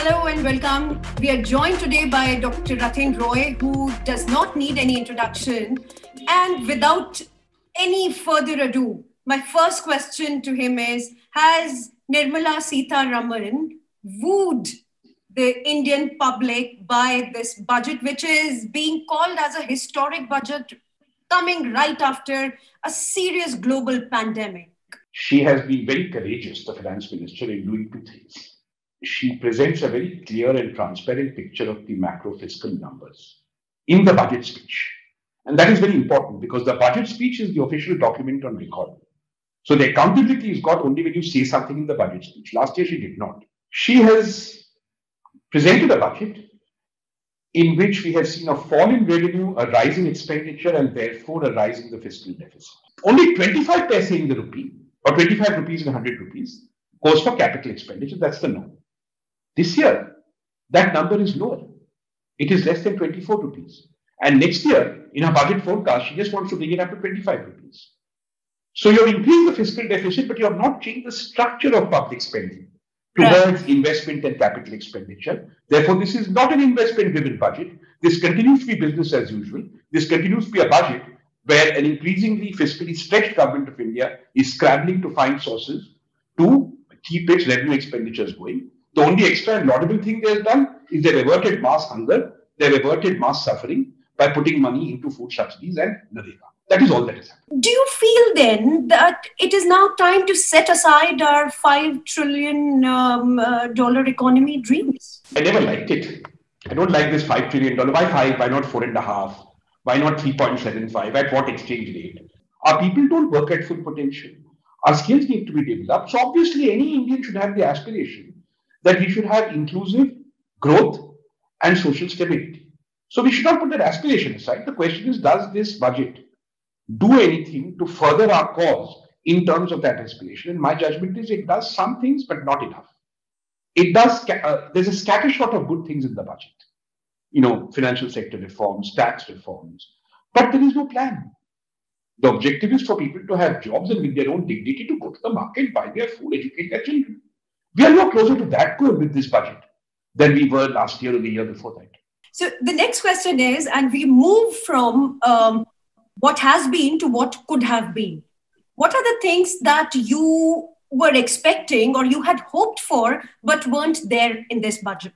Hello and welcome. We are joined today by Dr. Rathin Roy, who does not need any introduction. And without any further ado, my first question to him is, has Nirmala Sitharaman wooed the Indian public by this budget, which is being called as a historic budget coming right after a serious global pandemic? She has been very courageous, the finance minister, in doing two things. She presents a very clear and transparent picture of the macro fiscal numbers in the budget speech. And that is very important because the budget speech is the official document on record. So the accountability is got only when you say something in the budget speech. Last year, she did not. She has presented a budget in which we have seen a fall in revenue, a rise in expenditure, and therefore a rise in the fiscal deficit. Only 25 paise in the rupee, or 25 rupees in 100 rupees, goes for capital expenditure. That's the norm. This year, that number is lower. It is less than 24 rupees. And next year, in her budget forecast, she just wants to bring it up to 25 rupees. So you have increased the fiscal deficit, but you have not changed the structure of public spending towards investment and capital expenditure. Therefore, this is not an investment-driven budget. This continues to be business as usual. This continues to be a budget where an increasingly fiscally stretched government of India is scrambling to find sources to keep its revenue expenditures going. The only extra and laudable thing they have done is they've averted mass hunger, they've averted mass suffering by putting money into food subsidies and NREGA. That is all that is happening. Do you feel then that it is now time to set aside our $5 trillion economy dreams? I never liked it. I don't like this $5 trillion. Why 5? Why not 4.5? Why not 3.75? At what exchange rate? Our people don't work at full potential. Our skills need to be developed. So obviously, any Indian should have the aspiration that we should have inclusive growth and social stability. So we should not put that aspiration aside. The question is, does this budget do anything to further our cause in terms of that aspiration? And my judgment is it does some things, but not enough. It does. There's a scattershot of good things in the budget. Financial sector reforms, tax reforms, but there is no plan. The objective is for people to have jobs and with their own dignity to go to the market, buy their food, educate their children. We are no closer to that goal with this budget than we were last year or the year before that. So the next question is, and we move from what has been to what could have been. What are the things that you were expecting or you had hoped for but weren't there in this budget?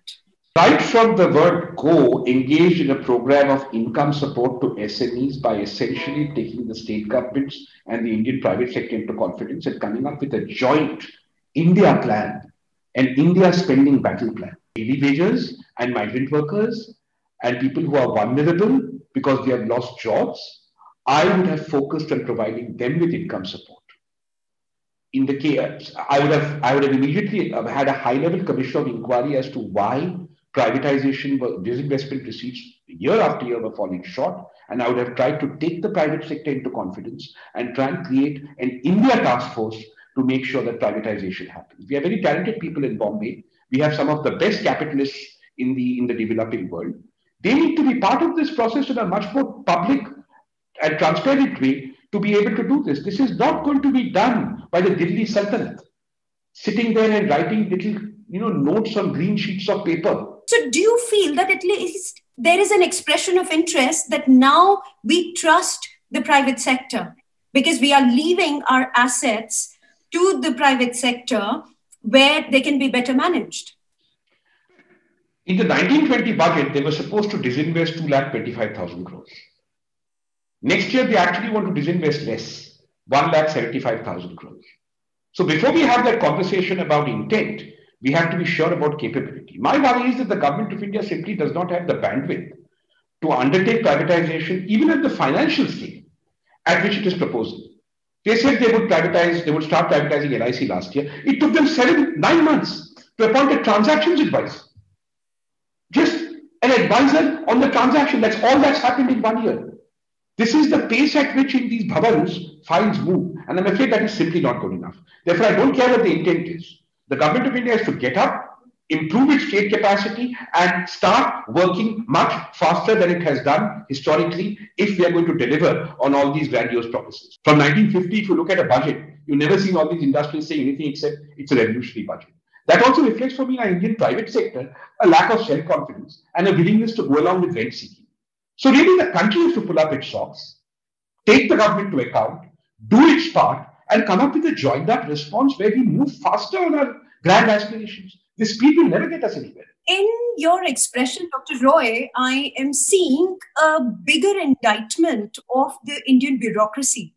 Right from the word go, engaged in a program of income support to SMEs by essentially taking the state governments and the Indian private sector into confidence and coming up with a joint India plan, an India spending battle plan. Daily wagers and migrant workers and people who are vulnerable because they have lost jobs, I would have focused on providing them with income support. In the case, I would have immediately had a high-level commission of inquiry as to why privatization, disinvestment receipts year after year were falling short, and I would have tried to take the private sector into confidence and try and create an India task force to make sure that privatization happens. We have very talented people in Bombay. We have some of the best capitalists in the developing world. They need to be part of this process in a much more public and transparent way to be able to do this. This is not going to be done by the Delhi Sultanate, sitting there and writing little notes on green sheets of paper. So do you feel that at least there is an expression of interest that now we trust the private sector because we are leaving our assets to the private sector where they can be better managed? In the 1920 budget, they were supposed to disinvest 2,25,000 crores. Next year, they actually want to disinvest less, 1,75,000 crores. So before we have that conversation about intent, we have to be sure about capability. My worry is that the government of India simply does not have the bandwidth to undertake privatization, even at the financial scale at which it is proposing. They said they would start privatizing LIC last year. It took them 9 months to appoint a transactions advisor. Just an advisor on the transaction. That's all that's happened in 1 year. This is the pace at which in these bhavans files move. And I'm afraid that is simply not good enough. Therefore, I don't care what the intent is. The government of India has to get up, improve its state capacity and start working much faster than it has done historically if we are going to deliver on all these grandiose promises. From 1950, if you look at a budget, you've never seen all these industries saying anything except it's a revolutionary budget. That also reflects for me in our Indian private sector a lack of self-confidence and a willingness to go along with rent seeking. So really the country has to pull up its socks, take the government to account, do its part, and come up with a joined up response where we move faster on our grand aspirations. This speed will never get us anywhere. In your expression, Dr. Roy, I am seeing a bigger indictment of the Indian bureaucracy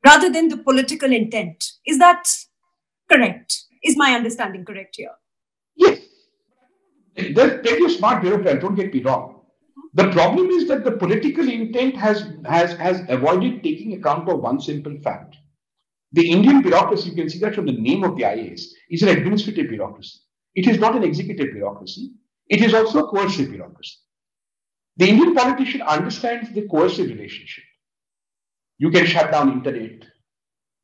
rather than the political intent. Is that correct? Is my understanding correct here? Yes. There's plenty of smart bureaucrats, don't get me wrong. The problem is that the political intent has avoided taking account of one simple fact. The Indian bureaucracy, you can see that from the name of the IAS, is an administrative bureaucracy. It is not an executive bureaucracy. It is also a coercive bureaucracy. The Indian politician understands the coercive relationship. You can shut down internet.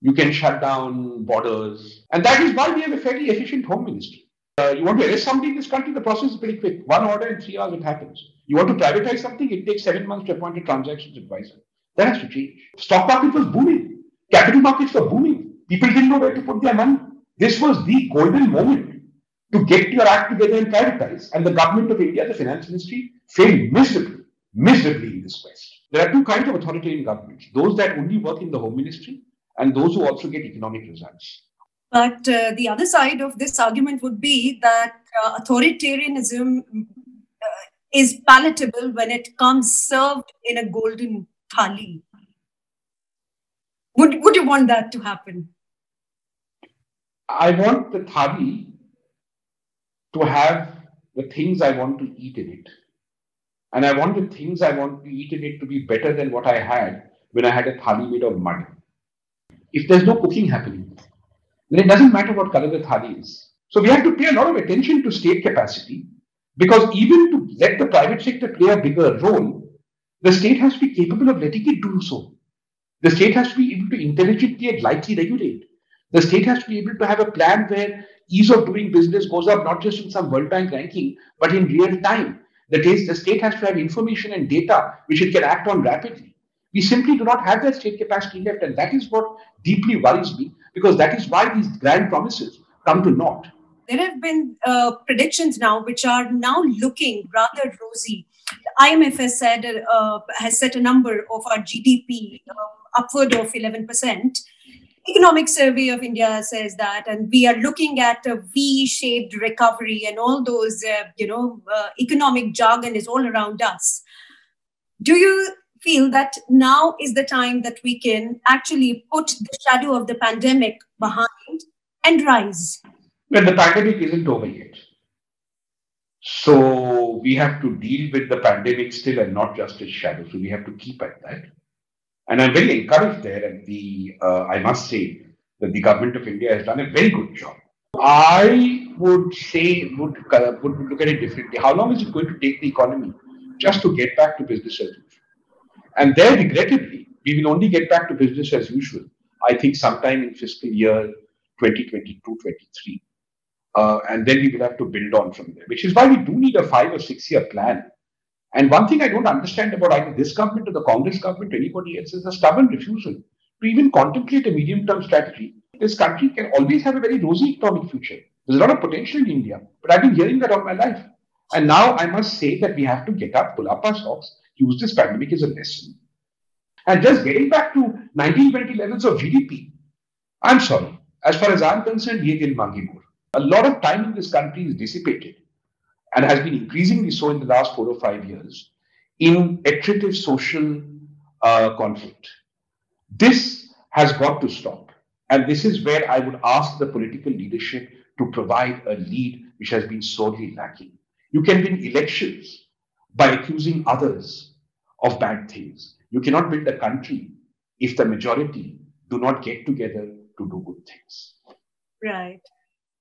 You can shut down borders. And that is why we have a fairly efficient home ministry. You want to arrest somebody in this country, the process is pretty quick. One order in 3 hours, it happens. You want to privatize something, it takes 7 months to appoint a transactions advisor. That has to change. Stock market was booming. Capital markets were booming. People didn't know where to put their money. This was the golden moment to get your act together and privatize. And the government of India, the finance ministry, failed miserably in this quest. There are two kinds of authoritarian governments. Those that only work in the home ministry and those who also get economic results. But the other side of this argument would be that authoritarianism is palatable when it comes served in a golden thali. Would you want that to happen? I want the thali to have the things I want to eat in it. And I want the things I want to eat in it to be better than what I had when I had a thali made of mud. If there's no cooking happening, then it doesn't matter what color the thali is. So we have to pay a lot of attention to state capacity, because even to let the private sector play a bigger role, the state has to be capable of letting it do so. The state has to be able to intelligently and lightly regulate. The state has to be able to have a plan where ease of doing business goes up not just in some World Bank ranking, but in real time. That is, the state has to have information and data which it can act on rapidly. We simply do not have that state capacity left, and that is what deeply worries me, because that is why these grand promises come to naught. There have been predictions now which are now looking rather rosy. The IMF has set a number of our GDP upward of 11%. Economic Survey of India says that, and we are looking at a V-shaped recovery, and all those, economic jargon is all around us. Do you feel that now is the time that we can actually put the shadow of the pandemic behind and rise? Well, the pandemic isn't over yet. So we have to deal with the pandemic still and not just its shadow. So we have to keep at that. And I'm very encouraged there. And I must say that the government of India has done a very good job. I would look at it differently. How long is it going to take the economy just to get back to business as usual? And there, regrettably, we will only get back to business as usual, I think, sometime in fiscal year 2022-23. And then we will have to build on from there, which is why we do need a 5 or 6 year plan. And one thing I don't understand about either this government or the Congress government or anybody else is a stubborn refusal to even contemplate a medium-term strategy. This country can always have a very rosy economic future. There's a lot of potential in India, but I've been hearing that all my life. And now I must say that we have to get up, pull up our socks, use this pandemic as a lesson. And just getting back to 1920 levels of GDP, I'm sorry, as far as I'm concerned, ye dil mangi more. A lot of time in this country is dissipated, and has been increasingly so in the last 4 or 5 years, in attritive social conflict. This has got to stop. And this is where I would ask the political leadership to provide a lead which has been sorely lacking. You can win elections by accusing others of bad things. You cannot build a country if the majority do not get together to do good things. Right.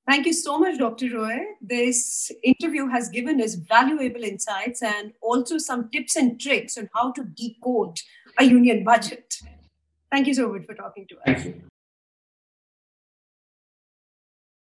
Thank you so much, Dr. Roy. This interview has given us valuable insights and also some tips and tricks on how to decode a union budget. Thank you so much for talking to us. Thank you.